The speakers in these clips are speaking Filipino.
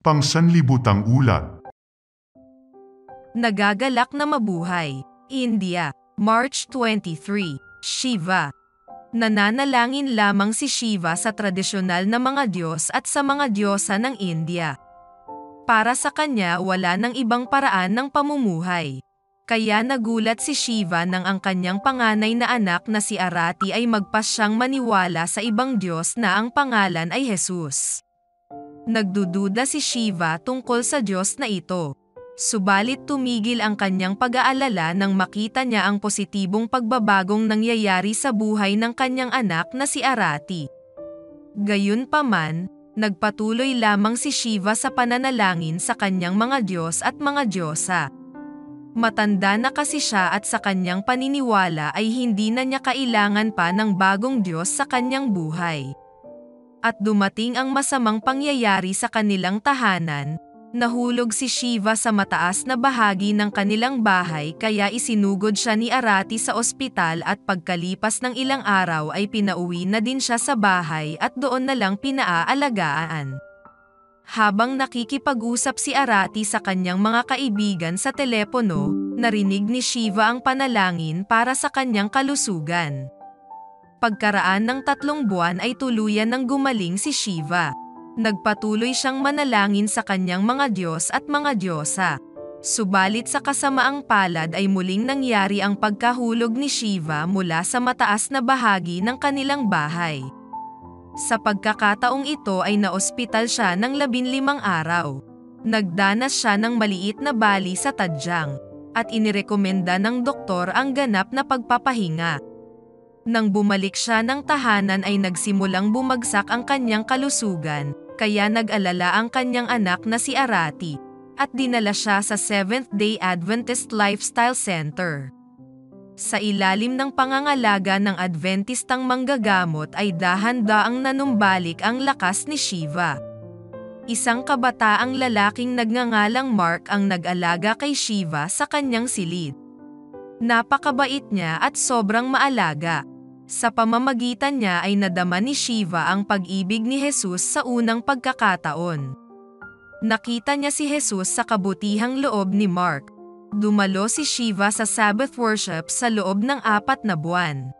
Pangsanlibutang ulat. Nagagalak na mabuhay, India, March 23, Shiva. Nananalangin lamang si Shiva sa tradisyonal na mga Diyos at sa mga diyosa ng India. Para sa kanya wala nang ibang paraan ng pamumuhay. Kaya nagulat si Shiva nang ang kanyang panganay na anak na si Arati ay magpasyang maniwala sa ibang Diyos na ang pangalan ay Jesus. Nagdududa si Shiva tungkol sa Diyos na ito. Subalit tumigil ang kanyang pag-aalala nang makita niya ang positibong pagbabagong nangyayari sa buhay ng kanyang anak na si Arati. Gayunpaman, nagpatuloy lamang si Shiva sa pananalangin sa kanyang mga Diyos at mga diyosa. Matanda na kasi siya at sa kanyang paniniwala ay hindi na niya kailangan pa ng bagong Diyos sa kanyang buhay. At dumating ang masamang pangyayari sa kanilang tahanan. Nahulog si Shiva sa mataas na bahagi ng kanilang bahay kaya isinugod siya ni Arati sa ospital at pagkalipas ng ilang araw ay pinauwi na din siya sa bahay at doon na lang pinaaalagaan. Habang nakikipag-usap si Arati sa kanyang mga kaibigan sa telepono, narinig ni Shiva ang panalangin para sa kanyang kalusugan. Pagkaraan ng 3 buwan ay tuluyan ng gumaling si Shiva. Nagpatuloy siyang manalangin sa kanyang mga Diyos at mga diyosa. Subalit sa kasamaang palad ay muling nangyari ang pagkahulog ni Shiva mula sa mataas na bahagi ng kanilang bahay. Sa pagkakataong ito ay naospital siya ng 15 araw. Nagdanas siya ng maliit na bali sa tadyang, at inirekomenda ng doktor ang ganap na pagpapahinga. Nang bumalik siya ng tahanan ay nagsimulang bumagsak ang kanyang kalusugan, kaya nag-alala ang kanyang anak na si Arati, at dinala siya sa Seventh-day Adventist Lifestyle Center. Sa ilalim ng pangangalaga ng Adventistang manggagamot ay dahan-daang nanumbalik ang lakas ni Shiva. Isang kabataang lalaking nagngangalang Mark ang nag-alaga kay Shiva sa kanyang silid. Napakabait niya at sobrang maalaga. Sa pamamagitan niya ay nadama ni Shiva ang pag-ibig ni Jesus sa unang pagkakataon. Nakita niya si Jesus sa kabutihang loob ni Mark. Dumalo si Shiva sa Sabbath worship sa loob ng 4 na buwan.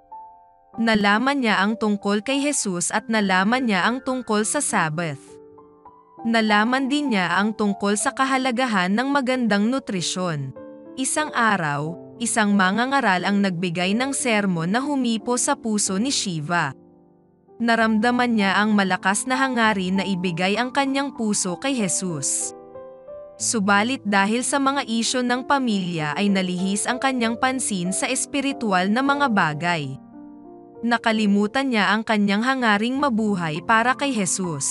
Nalaman niya ang tungkol kay Jesus at nalaman niya ang tungkol sa Sabbath. Nalaman din niya ang tungkol sa kahalagahan ng magandang nutrisyon. Isang araw, isang mangangaral ang nagbigay ng sermon na humipo sa puso ni Shiva. Naramdaman niya ang malakas na hangarin na ibigay ang kanyang puso kay Jesus. Subalit dahil sa mga isyu ng pamilya ay nalihis ang kanyang pansin sa espiritual na mga bagay. Nakalimutan niya ang kanyang hangaring mabuhay para kay Jesus.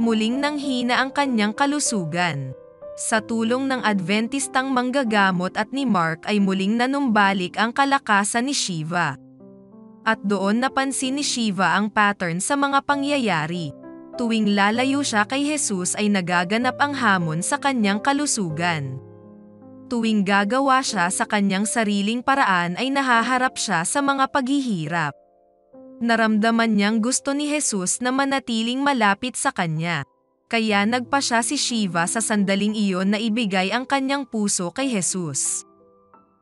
Muling nanghina ang kanyang kalusugan. Sa tulong ng Adventistang manggagamot at ni Mark ay muling nanumbalik ang kalakasan ni Shiva. At doon napansin ni Shiva ang pattern sa mga pangyayari. Tuwing lalayo siya kay Jesus ay nagaganap ang hamon sa kanyang kalusugan. Tuwing gagawa siya sa kanyang sariling paraan ay nahaharap siya sa mga paghihirap. Naramdaman niyang gusto ni Jesus na manatiling malapit sa kanya. Kaya nagpa siya si Shiva sa sandaling iyon na ibigay ang kanyang puso kay Jesus.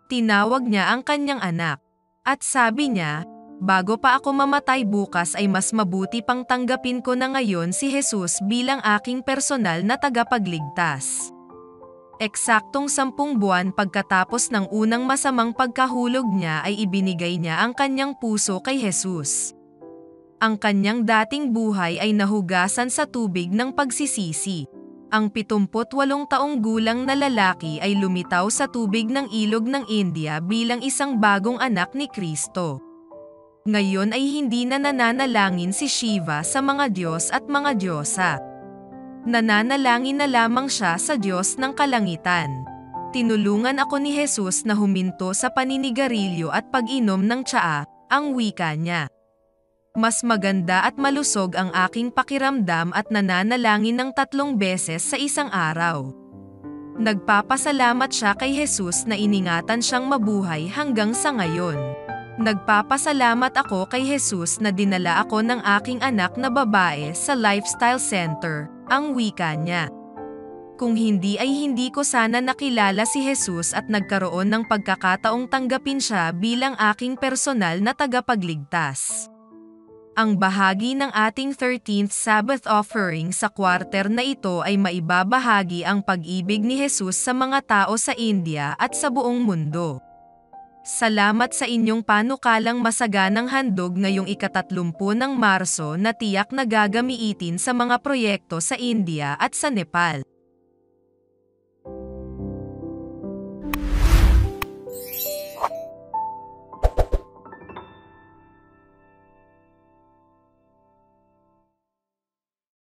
Tinawag niya ang kanyang anak. At sabi niya, bago pa ako mamatay bukas ay mas mabuti pang tanggapin ko na ngayon si Jesus bilang aking personal na tagapagligtas. Eksaktong 10 buwan pagkatapos ng unang masamang pagkahulog niya ay ibinigay niya ang kanyang puso kay Jesus. Ang kanyang dating buhay ay nahugasan sa tubig ng pagsisisi. Ang 78 taong gulang na lalaki ay lumitaw sa tubig ng ilog ng India bilang isang bagong anak ni Kristo. Ngayon ay hindi na nananalangin si Shiva sa mga Diyos at mga diyosa. Nananalangin na lamang siya sa Diyos ng kalangitan. Tinulungan ako ni Jesus na huminto sa paninigarilyo at pag-inom ng tsaa, ang wika niya. Mas maganda at malusog ang aking pakiramdam at nananalangin ng 3 beses sa isang araw. Nagpapasalamat siya kay Jesus na iningatan siyang mabuhay hanggang sa ngayon. Nagpapasalamat ako kay Jesus na dinala ako ng aking anak na babae sa Lifestyle Center, ang wika niya. Kung hindi ay hindi ko sana nakilala si Jesus at nagkaroon ng pagkakataong tanggapin siya bilang aking personal na tagapagligtas. Ang bahagi ng ating 13th Sabbath offering sa quarter na ito ay maibabahagi ang pag-ibig ni Jesus sa mga tao sa India at sa buong mundo. Salamat sa inyong panukalang masaganang handog ngayong ika-30 ng Marso na tiyak na gagamitin sa mga proyekto sa India at sa Nepal.